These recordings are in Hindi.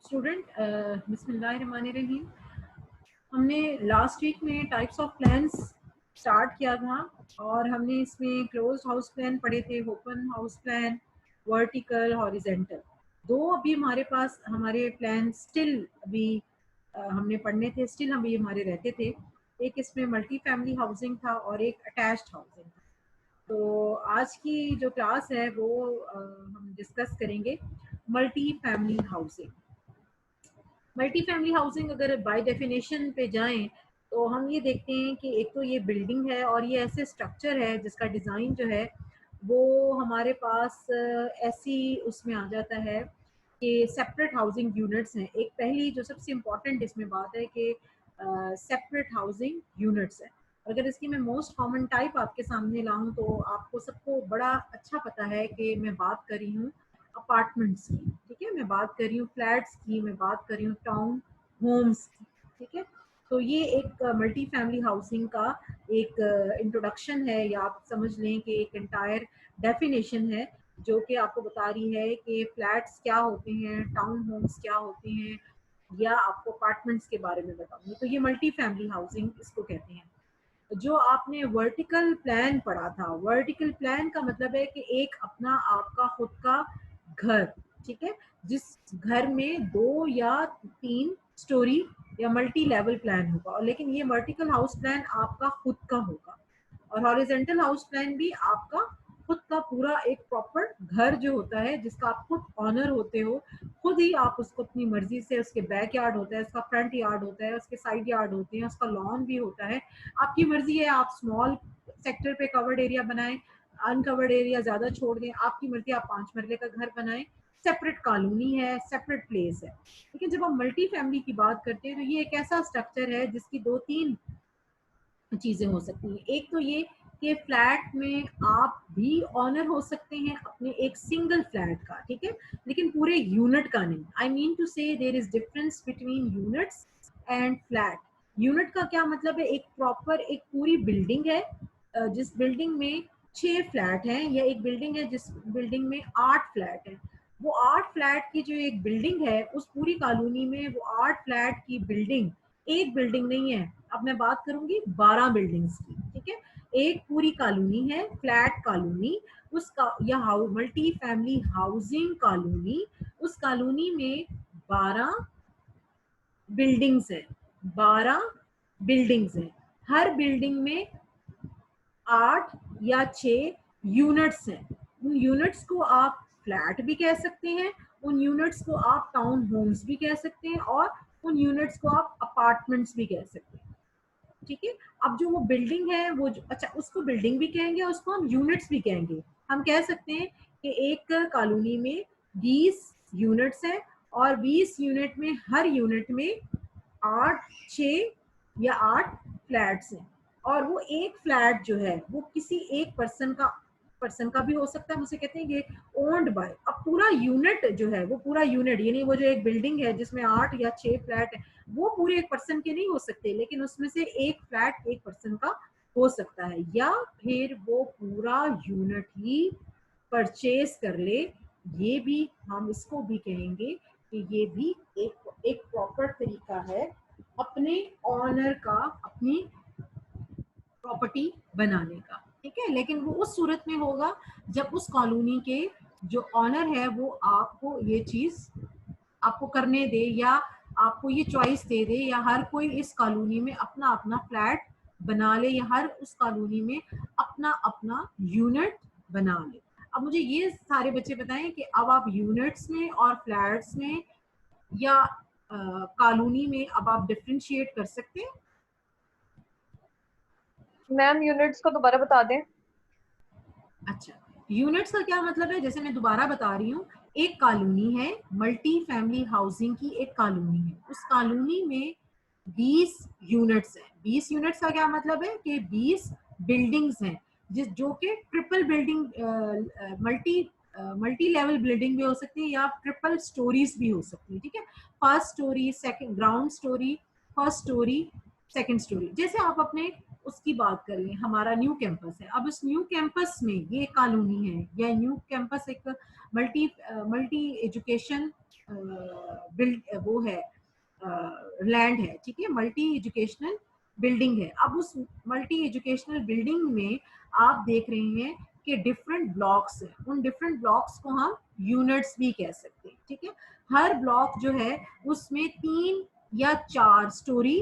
स्टूडेंट बिस्मिल्लाहिर्रहमानिर्रहीम। हमने लास्ट वीक में टाइप्स ऑफ प्लान्स स्टार्ट किया था और हमने इसमें क्लोज हाउस प्लान पढ़े थे, open house plan, vertical, horizontal. दो अभी हमारे पास हमारे प्लान स्टिल अभी हमने पढ़ने थे, स्टिल हम ये हमारे रहते थे। एक इसमें मल्टी फैमिली हाउसिंग था और एक अटैच्ड हाउसिंग था। तो आज की जो क्लास है वो हम डिस्कस करेंगे multi family housing. Multi family housing अगर बाय डेफिनेशन पे जाएं तो हम ये देखते हैं कि एक तो ये बिल्डिंग है और ये ऐसे स्ट्रक्चर है जिसका डिज़ाइन जो है वो हमारे पास ऐसी उसमें आ जाता है कि सेपरेट हाउसिंग यूनिट्स हैं। एक पहली जो सबसे इम्पॉर्टेंट इसमें बात है कि सेपरेट हाउसिंग यूनिट्स है। अगर इसकी मैं मोस्ट कॉमन टाइप आपके सामने लाऊं तो आपको सबको बड़ा अच्छा पता है कि मैं बात कर रही हूँ अपार्टमेंट्स की, ठीक है, मैं बात कर रही हूँ फ्लैट्स की, मैं बात कर रही हूँ टाउन होम्स की, ठीक है। तो ये एक मल्टी फैमिली हाउसिंग का एक इंट्रोडक्शन है या आप समझ लें कि एक एंटायर डेफिनेशन है जो कि आपको बता रही है कि फ्लैट्स क्या होते हैं, टाउन होम्स क्या होते हैं, या आपको अपार्टमेंट्स के बारे में बताऊंगी। तो ये मल्टी फैमिली हाउसिंग इसको कहते हैं। जो आपने वर्टिकल प्लान पढ़ा था, वर्टिकल प्लान का मतलब है कि एक अपना आपका खुद का घर, ठीक है, जिस घर में 2 या 3 स्टोरी या मल्टी लेवल प्लान होगा। और लेकिन ये वर्टिकल हाउस प्लान आपका खुद का होगा और हॉरिजेंटल हाउस प्लान भी आपका खुद का पूरा एक प्रॉपर घर जो होता है जिसका आप खुद ऑनर होते हो। खुद ही आप उसको अपनी मर्जी से, उसके बैक यार्ड होता है, उसका फ्रंट यार्ड होता है, उसके साइड यार्ड होते हैं, उसका लॉन भी होता है। आपकी मर्जी है, आप स्मॉल सेक्टर पे कवर्ड एरिया बनाएं, अनकवर्ड एरिया ज्यादा छोड़ दें, आपकी मर्जी। आप 5 मरले का घर बनाएं, सेपरेट कॉलोनी है, सेपरेट प्लेस है। लेकिन जब हम मल्टी फैमिली की बात करते हैं तो ये एक ऐसा स्ट्रक्चर है जिसकी 2-3 चीजें हो सकती हैं। एक तो ये कि फ्लैट में आप भी ऑनर हो सकते हैं अपने एक सिंगल फ्लैट का, ठीक है, लेकिन पूरे यूनिट का नहीं। I mean to say there is difference between units and flat. Unit का क्या मतलब है? एक प्रॉपर एक पूरी बिल्डिंग है, जिस बिल्डिंग में 6 फ्लैट हैं, या एक बिल्डिंग है जिस बिल्डिंग में 8 फ्लैट हैं। वो 8 फ्लैट की जो एक बिल्डिंग है उस पूरी कॉलोनी में वो 8 फ्लैट की बिल्डिंग एक बिल्डिंग नहीं है। अब मैं बात करूंगी 12 बिल्डिंग्स की, ठीक है। एक पूरी कॉलोनी है, फ्लैट कॉलोनी, उसका या मल्टी फैमिली हाउसिंग कॉलोनी। उस कॉलोनी में 12 बिल्डिंग्स है, 12 बिल्डिंग्स हैं। हर बिल्डिंग में 8 या 6 यूनिट्स हैं। उन यूनिट्स को आप फ्लैट भी कह सकते हैं, उन यूनिट्स को आप टाउन होम्स भी कह सकते हैं, और उन यूनिट्स को आप अपार्टमेंट्स भी कह सकते हैं, ठीक है। अब जो वो बिल्डिंग है वो अच्छा, उसको बिल्डिंग भी कहेंगे, उसको हम यूनिट्स भी कहेंगे। हम कह सकते हैं कि एक कॉलोनी में 20 यूनिट्स हैं और 20 यूनिट में हर यूनिट में 8, 6 या 8 फ्लैट्स हैं। और वो एक फ्लैट जो है वो किसी एक पर्सन का भी हो सकता है। मुझे कहते हैं कि ओन्ड बाय। अब पूरा यूनिट जो है वो पूरा यूनिट, यानी वो जो एक बिल्डिंग है जिसमें 8 या 6 फ्लैट है, वो पूरे एक पर्सन के नहीं हो सकते, लेकिन उसमें से एक फ्लैट एक पर्सन का हो सकता है, या फिर वो पूरा यूनिट ही परचेज कर ले। ये भी हम इसको भी कहेंगे कि ये भी एक प्रॉपर तरीका है अपने ऑनर का अपनी प्रॉपर्टी बनाने का, ठीक है। लेकिन वो उस सूरत में होगा जब उस कॉलोनी के जो ऑनर है वो आपको ये चीज आपको करने दे, या आपको ये चॉइस दे दे, या हर कोई इस कॉलोनी में अपना अपना फ्लैट बना ले, या हर उस कॉलोनी में अपना अपना यूनिट बना ले। अब मुझे ये सारे बच्चे बताएं कि अब आप यूनिट्स में और फ्लैट्स में या कॉलोनी में अब आप डिफरेंशिएट कर सकते हैं? मैम यूनिट्स को दोबारा बता दें। अच्छा, यूनिट्स का क्या मतलब है? जैसे मैं दोबारा बता रही हूँ, एक कॉलोनी है, मल्टी फैमिली हाउसिंग की एक कॉलोनी है, उस कॉलोनी में 20 यूनिट्स हैं। 20 यूनिट्स का क्या मतलब है कि 20 बिल्डिंग्स हैं, जिस जो कि triple building, multi level building भी हो सकती है या ट्रिपल स्टोरीज भी हो सकती है, ठीक है। First story, second, ground story, first story, second story. जैसे आप अपने उसकी बात करें, हमारा न्यू कैंपस है। अब इस न्यू कैंपस में ये कॉलोनी है या न्यू कैंपस एक मल्टी मल्टी एजुकेशन बिल्ड वो है, लैंड है, ठीक है, मल्टी एजुकेशनल बिल्डिंग है। अब उस मल्टी एजुकेशनल बिल्डिंग में आप देख रहे हैं कि डिफरेंट ब्लॉक्स हैं, उन डिफरेंट ब्लॉक्स को हम यूनिट्स भी कह सकते हैं, ठीक है। हर ब्लॉक जो है उसमें 3 या 4 स्टोरी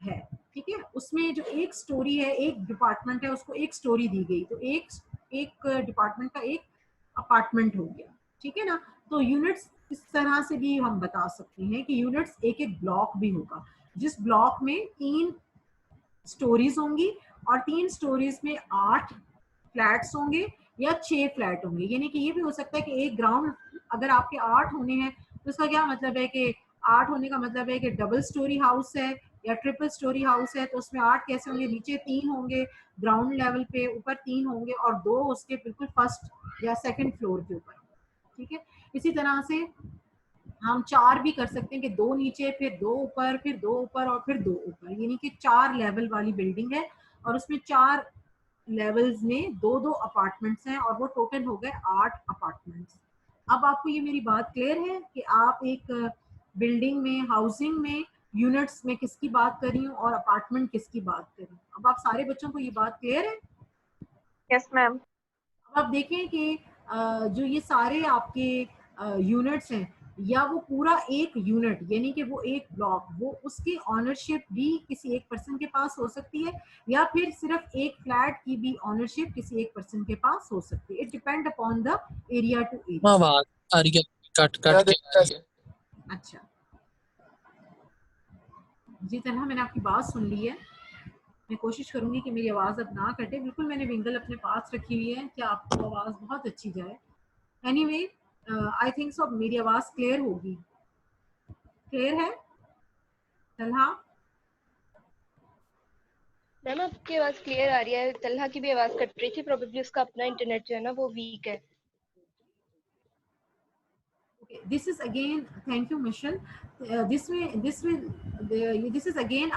है, ठीक है। उसमें जो एक स्टोरी है, एक डिपार्टमेंट है, उसको एक स्टोरी दी गई, तो एक एक डिपार्टमेंट का एक अपार्टमेंट हो गया, ठीक है ना। तो यूनिट्स इस तरह से भी हम बता सकते हैं कि यूनिट्स एक एक ब्लॉक भी होगा, जिस ब्लॉक में 3 स्टोरीज होंगी और 3 स्टोरीज में 8 फ्लैट्स होंगे या 6 फ्लैट होंगे। यानी कि ये भी हो सकता है कि एक ग्राउंड अगर आपके 8 होने हैं तो उसका क्या मतलब है कि 8 होने का मतलब है कि डबल स्टोरी हाउस है या ट्रिपल स्टोरी हाउस है, तो उसमें 8 कैसे होंगे, नीचे 3 होंगे ग्राउंड लेवल पे, ऊपर 3 होंगे और 2 उसके बिल्कुल फर्स्ट या सेकंड फ्लोर के ऊपर, ठीक है। इसी तरह से हम 4 भी कर सकते हैं कि 2 नीचे फिर 2 ऊपर फिर 2 ऊपर और फिर 2 ऊपर, यानी कि 4 लेवल वाली बिल्डिंग है और उसमें 4 लेवल्स में 2-2 अपार्टमेंट्स हैं और वो टोटल हो गए 8 अपार्टमेंट्स। अब आपको ये मेरी बात क्लियर है कि आप एक बिल्डिंग में, हाउसिंग में यूनिट्स में किसकी बात कर रही हूँ और अपार्टमेंट किसकी बात कर रही हूँ। अब आप सारे बच्चों को ये बात क्लियर है। Yes ma'am. अब आप देखें कि जो ये सारे आपके यूनिट्स हैं या वो पूरा एक यूनिट यानी कि वो एक ब्लॉक, वो उसकी ऑनरशिप भी किसी एक पर्सन के पास हो सकती है या फिर सिर्फ एक फ्लैट की भी ऑनरशिप किसी एक पर्सन के पास हो सकती है। It depend upon the area to area. आवाज आ रही है, कट कट के आ रही है। अच्छा जी, तनहा मैंने आपकी बात सुन ली है। मैं कोशिश करूंगी कि मेरी आवाज़ अब ना कटे। बिल्कुल मैंने विंगल अपने पास रखी हुई है कि आपको आवाज़ बहुत अच्छी जाए। एनीवे आई थिंक सो मेरी आवाज़ क्लियर होगी। क्लियर है तनहा? मैम आपकी आवाज क्लियर आ रही है, तलहा की भी आवाज कट रही थी, प्रोबेबली उसका अपना इंटरनेट जो है ना वो वीक है। Okay, this is again, thank you Michelle. This is again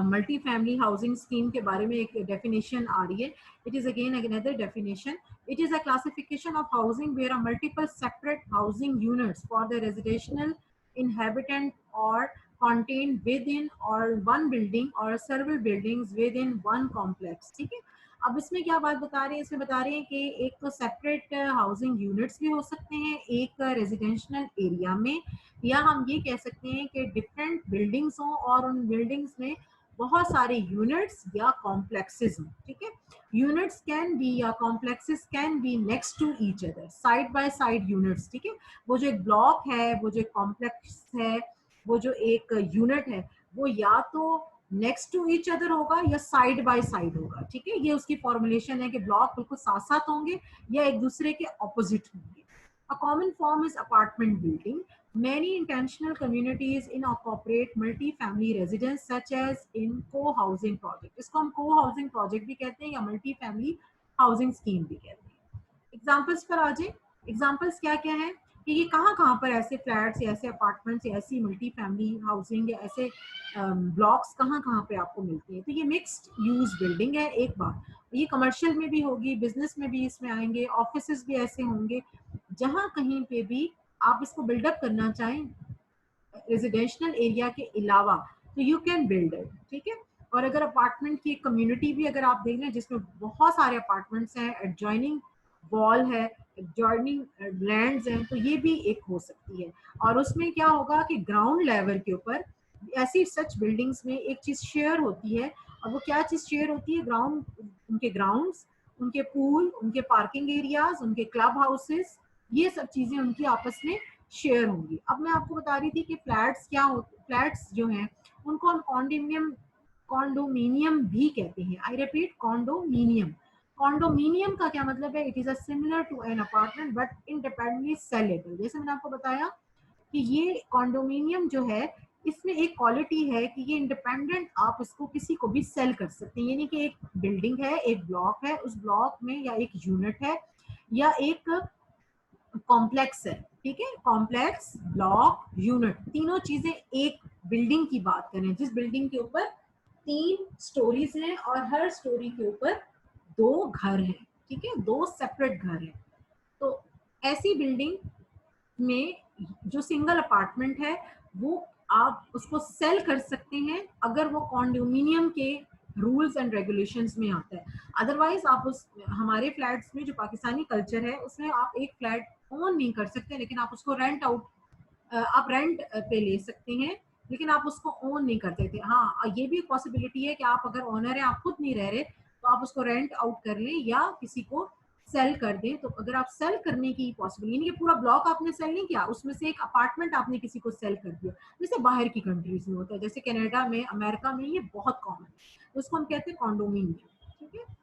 multi family housing scheme के बारे में एक डेफिनेशन आ रही है। It is again another definition. It is a classification of housing where multiple separate housing units for the residential inhabitant or contained within or one building or several buildings within one complex, ठीक है। अब इसमें क्या बात बता रहे हैं, इसमें बता रहे हैं कि एक तो सेपरेट हाउसिंग यूनिट्स भी हो सकते हैं एक रेजिडेंशियल एरिया में, या हम ये कह सकते हैं कि डिफरेंट बिल्डिंग्स हों और उन बिल्डिंग्स में बहुत सारे यूनिट्स या कॉम्प्लेक्सेस हों, ठीक है। यूनिट्स कैन बी या complexes can be next to each other, side by side units, ठीक है। वो जो एक ब्लॉक है, वो जो एक कॉम्प्लेक्स है, वो जो एक यूनिट है, वो या तो नेक्स्ट टू ईच अदर होगा या साइड बाय साइड होगा, ठीक है। ये उसकी फॉर्मुलेशन है कि ब्लॉक बिल्कुल साथ साथ होंगे या एक दूसरे के ऑपोजिट होंगे। A common form is apartment building. Many intentional communities incorporate multi-family residence such as in co-housing project. इसको हम co-housing project भी कहते हैं या multi-family housing scheme भी कहते हैं। एग्जाम्पल्स पर आ जाए। एग्जाम्पल्स क्या क्या है कि ये कहाँ कहाँ पर ऐसे फ्लैट्स या ऐसे अपार्टमेंट्स या ऐसी मल्टी फैमिली हाउसिंग या ऐसे ब्लॉक्स कहाँ कहाँ पे आपको मिलती है। तो ये मिक्स्ड यूज बिल्डिंग है। एक बात ये कमर्शियल में भी होगी, बिजनेस में भी इसमें आएंगे, ऑफिसेज भी ऐसे होंगे, जहाँ कहीं पे भी आप इसको बिल्डअप करना चाहें रेजिडेंशियल एरिया के अलावा तो यू कैन बिल्ड इट, ठीक है। और अगर अपार्टमेंट की कम्युनिटी भी अगर आप देख लें जिसमें बहुत सारे अपार्टमेंट्स हैं, एडजॉइनिंग वॉल है, एडजॉइनिंग लैंड्स हैं, तो ये भी एक हो सकती है। और उसमें क्या होगा कि ग्राउंड लेवल के ऊपर ऐसी सच बिल्डिंग्स में एक चीज शेयर होती है, और वो क्या चीज शेयर होती है, ग्राउंड, उनके ग्राउंड्स, उनके पूल, उनके पार्किंग एरियाज, उनके क्लब हाउसेस, ये सब चीजें उनकी आपस में शेयर होंगी। अब मैं आपको बता रही थी कि फ्लैट्स क्या होते, फ्लैट्स जो हैं उनको हम कॉन्डोमिनियम भी कहते हैं। I repeat, condominium. कॉन्डोमिनियम का क्या मतलब है, it is a similar to an apartment but independently saleable. जैसे मैंने आपको बताया कि ये कॉन्डोमिनियम जो है इसमें एक क्वालिटी है कि ये इंडिपेंडेंट, आप इसको किसी को भी सेल कर सकते हैं। यानी कि एक बिल्डिंग है, एक ब्लॉक है, उस ब्लॉक में या एक यूनिट है या एक कॉम्प्लेक्स है, ठीक है। कॉम्प्लेक्स, ब्लॉक, यूनिट, तीनों चीजें एक बिल्डिंग की बात करें जिस बिल्डिंग के ऊपर 3 स्टोरीज हैं और हर स्टोरी के ऊपर 2 घर हैं, ठीक है, 2 सेपरेट घर हैं। तो ऐसी बिल्डिंग में जो सिंगल अपार्टमेंट है वो आप उसको सेल कर सकते हैं अगर वो कॉन्डोमिनियम के रूल्स एंड रेगुलेशंस में आता है। अदरवाइज आप उस हमारे फ्लैट्स में जो पाकिस्तानी कल्चर है उसमें आप एक फ्लैट ओन नहीं कर सकते, लेकिन आप उसको रेंट आउट, आप रेंट पे ले सकते हैं, लेकिन आप उसको ओन नहीं करते थे। हाँ, ये भी पॉसिबिलिटी है कि आप अगर ओनर है, आप खुद नहीं रह रहे, तो आप उसको रेंट आउट कर लें या किसी को सेल कर दें। तो अगर आप सेल करने की पॉसिबिलिटी, यानी कि पूरा ब्लॉक आपने सेल नहीं किया, उसमें से एक अपार्टमेंट आपने किसी को सेल कर दिया, जैसे बाहर की कंट्रीज में होता है, जैसे कनाडा में, अमेरिका में ये बहुत कॉमन है, उसको हम कहते हैं कॉन्डोमिनियम, ठीक है।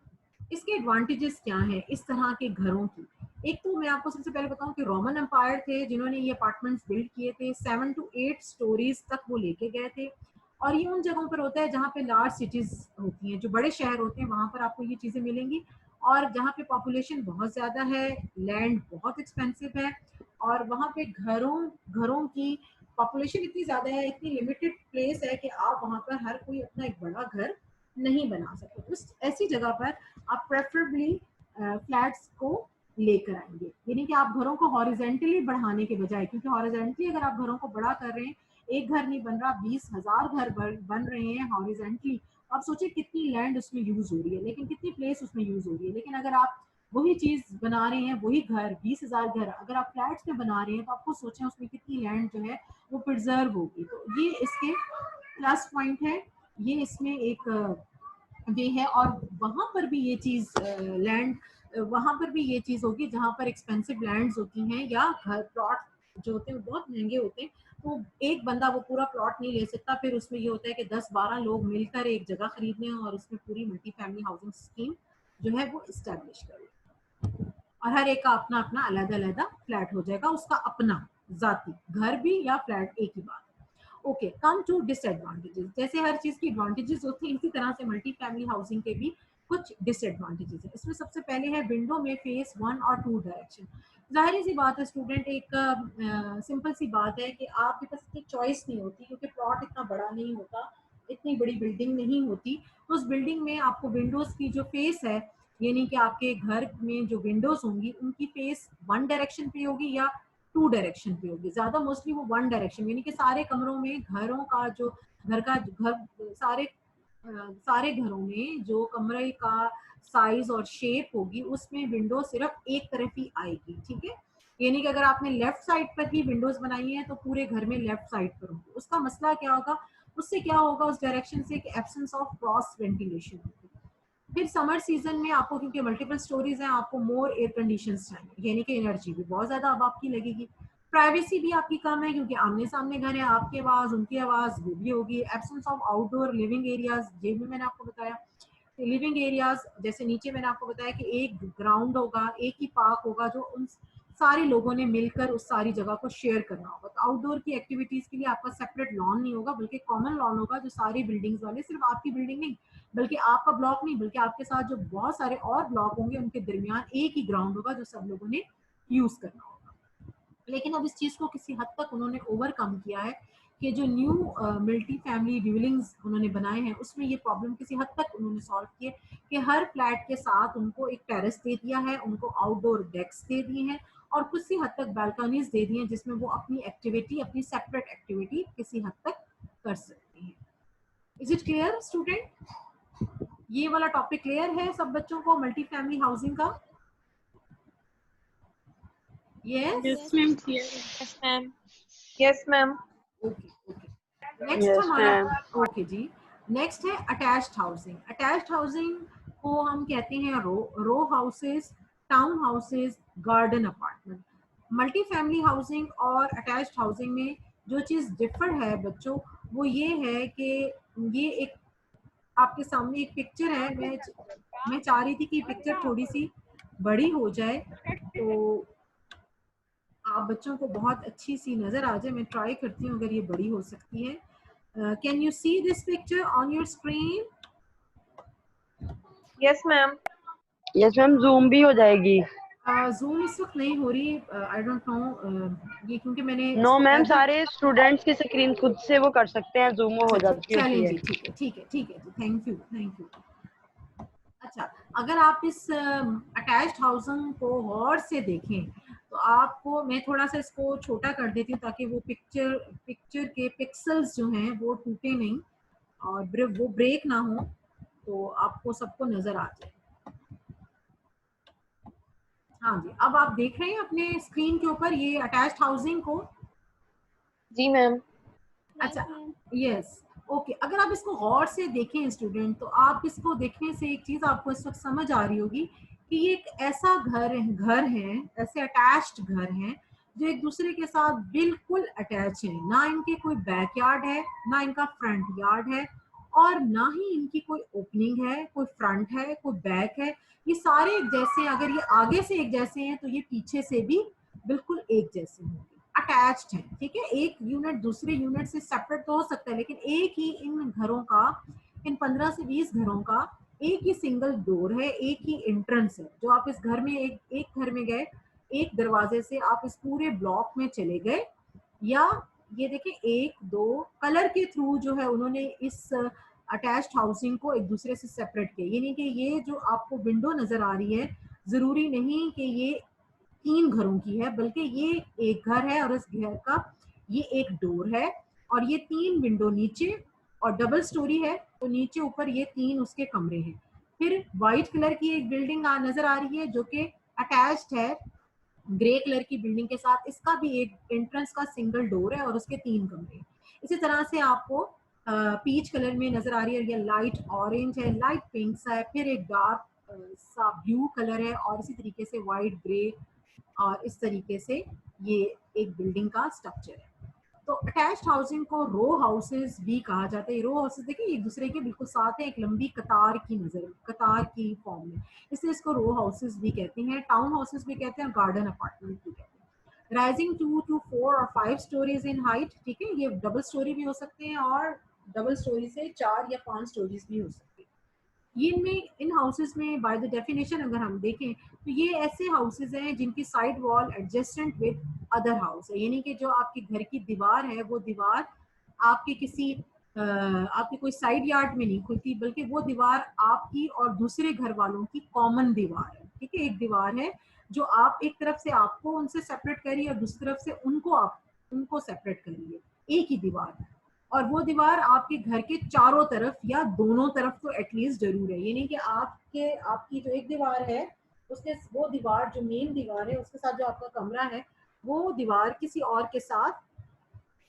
इसके एडवांटेजेस क्या हैं इस तरह के घरों की? एक तो मैं आपको सबसे पहले बताऊं कि रोमन एम्पायर थे जिन्होंने ये अपार्टमेंट्स बिल्ड किए थे, 7 to 8 स्टोरीज तक वो लेके गए थे। और ये उन जगहों पर होता है जहाँ पे लार्ज सिटीज होती हैं, जो बड़े शहर होते हैं वहां पर आपको ये चीजें मिलेंगी। और जहाँ पे पॉपुलेशन बहुत ज्यादा है, लैंड बहुत एक्सपेंसिव है, और वहाँ पे घरों की पॉपुलेशन इतनी ज्यादा है, इतनी लिमिटेड प्लेस है कि आप वहाँ पर हर कोई अपना एक बड़ा घर नहीं बना सकते। उस ऐसी जगह पर आप प्रेफरेबली फ्लैट्स को लेकर आएंगे, यानी कि आप घरों को हॉरिजेंटली बढ़ाने के बजाय, क्योंकि हॉरिजेंटली अगर आप घरों को बड़ा कर रहे हैं, एक घर नहीं बन रहा, 20,000 घर बन रहे हैं हॉरिजेंटली, आप सोचिए कितनी लैंड उसमें यूज हो रही है, लेकिन कितनी प्लेस उसमें यूज हो रही है। लेकिन अगर आप वही चीज बना रहे हैं, वही घर 20,000 घर अगर आप फ्लैट्स में बना रहे हैं, तो आपको सोचें उसमें कितनी लैंड जो है वो प्रिजर्व होगी। तो ये इसके प्लस पॉइंट है, ये इसमें एक वे है। और वहां पर भी ये चीज लैंड, वहां पर भी ये चीज होगी जहां पर एक्सपेंसिव लैंड्स होती हैं या घर प्लॉट जो होते हैं वो बहुत महंगे होते हैं, तो एक बंदा वो पूरा प्लॉट नहीं ले सकता। फिर उसमें ये होता है कि 10-12 लोग मिलकर एक जगह खरीदने और उसमें पूरी मल्टी फैमिली हाउसिंग स्कीम जो है वो इस्टेब्लिश करें, और हर एक का अपना अपना अलग अलग फ्लैट हो जाएगा, उसका अपना जाती घर भी या फ्लैट एक ही बात। Okay, come to disadvantages. जैसे हर चीज की एडवांटेजेस होती हैं, इसी तरह से मल्टी फैमिली हाउसिंग के भी कुछ डिसएडवांटेजेस हैं। इसमें सबसे पहले है विंडो में फेस 1 और 2 डायरेक्शन। जाहिर सी बात है स्टूडेंट, एक सिंपल सी बात है कि आपके पास इतनी चॉइस नहीं होती, क्योंकि प्लॉट इतना बड़ा नहीं होता, इतनी बड़ी बिल्डिंग नहीं होती, तो उस बिल्डिंग में आपको विंडोज की जो फेस है, यानी कि आपके घर में जो विंडोज होंगी उनकी फेस 1 डायरेक्शन पे होगी या 2 डायरेक्शन पे होगी। ज्यादा मोस्टली वो 1 डायरेक्शन, यानी कि सारे कमरों में घरों का जो घर सारे घरों में जो कमरे का साइज और शेप होगी उसमें विंडो सिर्फ एक तरफ ही आएगी, ठीक है। यानी कि अगर आपने लेफ्ट साइड पर ही विंडोज बनाई है तो पूरे घर में लेफ्ट साइड पर होंगे। उसका मसला क्या होगा, उससे क्या होगा, उस डायरेक्शन से एब्सेंस ऑफ क्रॉस वेंटिलेशन होगी। फिर समर सीजन में आपको, क्योंकि मल्टीपल स्टोरीज हैं, आपको मोर एयर कंडीशन चाहिए, यानी कि एनर्जी भी बहुत ज्यादा अब आपकी लगेगी। प्राइवेसी भी आपकी कम है, क्योंकि आमने सामने घर है, आपकी आवाज उनकी आवाज वो भी होगी। Absence of outdoor living areas, ये भी मैंने आपको बताया। लिविंग एरियाज जैसे नीचे मैंने आपको बताया कि एक ग्राउंड होगा, एक ही पार्क होगा जो उन सारे लोगों ने मिलकर उस सारी जगह को शेयर करना होगा। तो आउटडोर की एक्टिविटीज के लिए आपका सेपरेट लॉन नहीं होगा, बल्कि कॉमन लॉन होगा, जो सारी बिल्डिंग्स वाले, सिर्फ आपकी बिल्डिंग नहीं, बल्कि आपका ब्लॉक नहीं, बल्कि आपके साथ जो बहुत सारे और ब्लॉक होंगे उनके दरमियान एक ही ग्राउंड होगा जो सब लोगों ने यूज करना होगा। लेकिन अब इस चीज को किसी हद तक उन्होंने ओवरकम किया है कि जो न्यू मल्टी फैमिली ड्यूलिंग्स उन्होंने बनाए हैं उसमें ये प्रॉब्लम किसी हद तक उन्होंने सॉल्व किए कि हर फ्लैट के साथ उनको एक टेरेस दे दिया है, उनको आउटडोर डेक्स दे दिए हैं, और कुछ सी हद तक बालकनीज दे दी हैं जिसमें वो अपनी एक्टिविटी, अपनी सेपरेट एक्टिविटी किसी हद तक कर सकती हैं। Is it clear student? ये वाला टॉपिक क्लियर है सब बच्चों को मल्टी फैमिली हाउसिंग का? Yes, ma'am. Clear. Yes, ma'am. Yes, ma'am. Okay okay. Next हमारा, ओके जी, नेक्स्ट है अटैच्ड हाउसिंग। अटैच्ड हाउसिंग को हम कहते हैं row houses, town houses, garden apartment. Multi family housing और अटैच्ड हाउसिंग में जो चीज़ डिफर है बच्चों, वो ये है कि ये एक आपके सामने एक पिक्चर है। मैं चाह रही थी कि पिक्चर थोड़ी सी बड़ी हो जाए तो आप बच्चों को बहुत अच्छी सी नजर आ जाए। मैं ट्राई करती हूँ अगर ये बड़ी हो सकती है। Can you see this picture on your screen? Yes, ma'am. Yes, ma'am. Zoom भी हो जाएगी. जूम इस वक्त नहीं हो रही, आई डोंट नो, ये क्योंकि मैंने नो इसको मैम, एडिट। सारे स्टूडेंट्स की स्क्रीन खुद से वो कर सकते हैं, जूम हो अच्छा, जाती होती चलें है। जी, ठीक है ठीक है ठीक है जी, थैंक यू थैंक यू। अच्छा, अगर आप इस अटैच्ड हाउसिंग को गौर से देखें तो आपको, मैं थोड़ा सा इसको छोटा कर देती हूँ ताकि वो पिक्चर के पिक्सेल्स जो हैं वो टूटे नहीं और वो ब्रेक ना हो, तो आपको सबको नजर आ जाए। हाँ जी, अब आप देख रहे हैं अपने स्क्रीन के ऊपर ये अटैच्ड हाउसिंग को? जी मैम। अच्छा, यस, ओके। अगर आप इसको गौर से देखें स्टूडेंट, तो आप इसको देखने से एक चीज आपको इस वक्त समझ आ रही होगी कि ये एक ऐसा घर है, ऐसे अटैच्ड घर हैं जो एक दूसरे के साथ बिल्कुल अटैच है। ना इनके कोई बैकयार्ड है, ना इनका फ्रंट यार्ड है, और ना ही इनकी कोई ओपनिंग है, कोई फ्रंट है, कोई बैक है। ये सारे एक जैसे हैं। अगर ये आगे से एक जैसे हैं तो ये पीछे से भी बिल्कुल एक जैसे होंगे, अटैच्ड है। ठीक है, एक यूनिट दूसरे यूनिट से सेपरेट तो हो सकता है, लेकिन एक ही इन घरों का, इन 15 से 20 घरों का एक ही सिंगल डोर है, एक ही एंट्रेंस है। जो आप इस घर में एक घर में गए, एक दरवाजे से आप इस पूरे ब्लॉक में चले गए, या ये देखिए एक दो कलर के थ्रू जो है उन्होंने इस अटैच्ड हाउसिंग को एक दूसरे से सेपरेट किया। यानी कि ये जो आपको विंडो नजर आ रही है, जरूरी नहीं कि ये 3 घरों की है, बल्कि ये एक घर है और इस घर का ये एक डोर है, और ये 3 विंडो नीचे, और डबल स्टोरी है तो नीचे ऊपर ये 3 उसके कमरे हैं। फिर व्हाइट कलर की एक बिल्डिंग नजर आ रही है जो कि अटैच्ड है ग्रे कलर की बिल्डिंग के साथ। इसका भी एक एंट्रेंस का सिंगल डोर है और उसके 3 कमरे हैं। इसी तरह से आपको पीच कलर में नजर आ रही है, ये लाइट ऑरेंज है, लाइट पिंक सा है, फिर एक डार्क सा ब्लू कलर है, और इसी तरीके से वाइट ग्रे, और इस तरीके से ये एक बिल्डिंग का स्ट्रक्चर है। तो अटैच्ड हाउसिंग को रो हाउसेस भी कहा जाता है। रो हाउसेस देखिए एक दूसरे के बिल्कुल साथ है, एक लंबी कतार की नजर, कतार की फॉर्म में, इसलिए इसको रो हाउसेस भी कहते हैं, टाउन हाउसेस भी कहते हैं, और गार्डन अपार्टमेंट भी कहते हैं। राइजिंग 2 to 4 और 5 स्टोरीज इन हाइट, ठीक है, ये डबल स्टोरी भी हो सकते हैं और डबल स्टोरी से 4 या 5 स्टोरीज भी हो सकती है। ये इनमें इन हाउसेस में बाय द डेफिनेशन अगर हम देखें तो ये ऐसे हाउसेस हैं जिनकी side wall adjacent with other house है। यानी कि जो आपके घर की दीवार है, वो दीवार आपके किसी आपके कोई साइड यार्ड में नहीं खुलती, बल्कि वो दीवार आपकी और दूसरे घर वालों की कॉमन दीवार है। ठीक है, एक दीवार है जो आप एक तरफ से आपको उनसे सेपरेट करिए और दूसरी तरफ से उनको सेपरेट करिए, एक ही दीवार है। और वो दीवार आपके घर के चारों तरफ या दोनों तरफ तो एटलीस्ट जरूर है। ये नहीं कि आपकी जो एक दीवार है, उसके वो दीवार जो मेन दीवार है उसके साथ जो आपका कमरा है, वो दीवार किसी और के साथ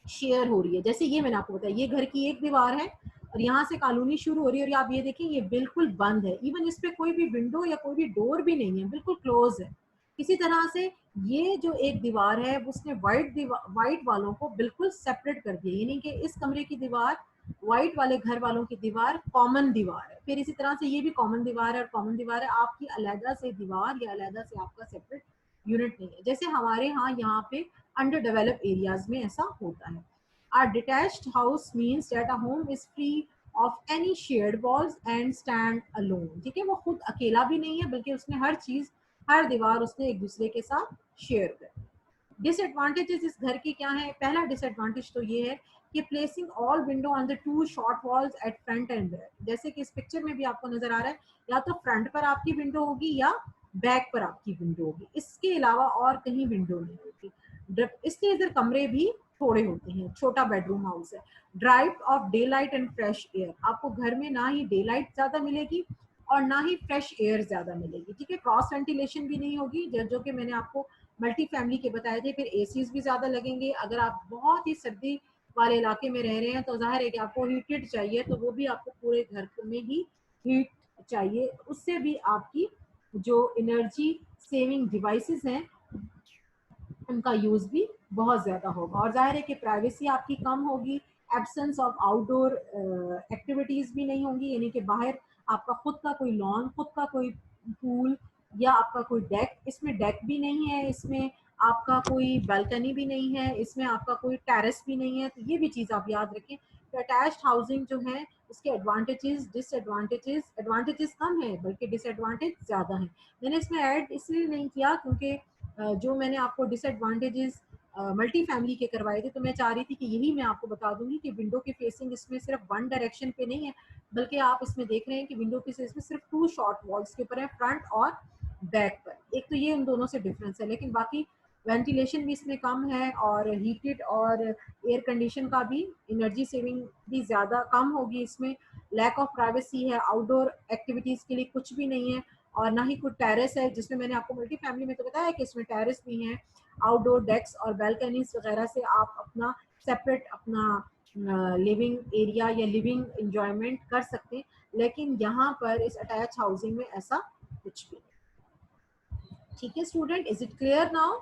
शेयर हो रही है। जैसे ये मैंने आपको बताया, ये घर की एक दीवार है और यहाँ से कॉलोनी शुरू हो रही है, और आप ये देखें ये बिल्कुल बंद है, इवन इस पे कोई भी विंडो या कोई भी डोर भी नहीं है, बिल्कुल क्लोज है। इसी तरह से ये जो एक दीवार है उसने व्हाइट वालों को बिल्कुल सेपरेट कर दिया, यानी कि इस कमरे की दीवार व्हाइट वाले घर वालों की दीवार कॉमन दीवार है। फिर इसी तरह से ये भी कॉमन दीवार है, और कॉमन दीवार है, आपकी अलहदा से दीवार या अलहदा से आपका सेपरेट यूनिट नहीं है। जैसे हमारे यहाँ पे अंडर डेवलप एरियाज में ऐसा होता है। A detached house means that a home is free of any shared walls and stand alone। ठीक है, वो खुद अकेला भी नहीं है, बल्कि उसने हर चीज, हर दीवार उसने एक दूसरे के साथ शेयर कर। डिसएडवांटेजेस इस घर के क्या है? पहला डिसएडवांटेज तो ये है कि placing all window on the 2 short walls at front and back. जैसे कि इस पिक्चर में भी आपको नजर आ रहा है, या तो फ्रंट पर आपकी विंडो होगी या बैक पर आपकी विंडो होगी, इसके अलावा और कहीं विंडो नहीं होगी। इसलिए इधर कमरे भी थोड़े होते हैं, छोटा बेडरूम हाउस है। Drive of day light and fresh air, आपको घर में ना ही डे लाइट ज्यादा मिलेगी और ना ही फ्रेश एयर ज्यादा मिलेगी। ठीक है, क्रॉस वेंटिलेशन भी नहीं होगी, जो कि मैंने आपको मल्टी फैमिली के बताए थे। फिर एसीज भी ज्यादा लगेंगे। अगर आप बहुत ही सर्दी वाले इलाके में रह रहे हैं तो जाहिर है कि आपको हीटेड चाहिए, तो वो भी आपको पूरे घर में ही हीट चाहिए। उससे भी आपकी जो एनर्जी सेविंग डिवाइसेस हैं उनका यूज भी बहुत ज्यादा होगा, और जाहिर है कि प्राइवेसी आपकी कम होगी। एब्सेंस ऑफ आउटडोर एक्टिविटीज भी नहीं होंगी, यानी कि बाहर आपका खुद का कोई लॉन, खुद का कोई पूल या आपका कोई डेक, इसमें डेक भी नहीं है, इसमें आपका कोई बालकनी भी नहीं है, इसमें आपका कोई टेरेस भी नहीं है। तो ये भी चीज़ आप याद रखें कि अटैच्ड हाउसिंग जो है इसके एडवांटेजेस डिसएडवांटेजेस, एडवांटेजेस कम है बल्कि डिसएडवांटेज ज़्यादा हैं। मैंने इसमें ऐड इसलिए नहीं किया क्योंकि जो मैंने आपको डिसएडवांटेजेस मल्टी फैमिली के करवाए थे तो मैं चाह रही थी कि यही मैं आपको बता दूंगी कि विंडो की फेसिंग इसमें सिर्फ वन डायरेक्शन पे नहीं है, बल्कि आप इसमें देख रहे हैं कि विंडो की इसमें सिर्फ 2 शॉर्ट वॉल्स के ऊपर है, फ्रंट और बैक पर। एक तो ये उन दोनों से डिफरेंस है, लेकिन बाकी वेंटिलेशन भी इसमें कम है और हीटेड और एयर कंडीशन का भी एनर्जी सेविंग भी ज़्यादा कम होगी इसमें। लैक ऑफ प्राइवेसी है, आउटडोर एक्टिविटीज़ के लिए कुछ भी नहीं है और ना ही कोई टेरेस है, जिसमें मैंने आपको मल्टी फैमिली में तो बताया कि इसमें टेरेस भी हैं। आउटडोर डेक्स और बैल्कनीज वगैरह से आप अपना सेपरेट अपना लिविंग एरिया या लिविंग एंजॉयमेंट कर सकते हैं, लेकिन यहाँ पर इस अटैच हाउसिंग में ऐसा कुछ भी नहीं। ठीक है student, is it clear now?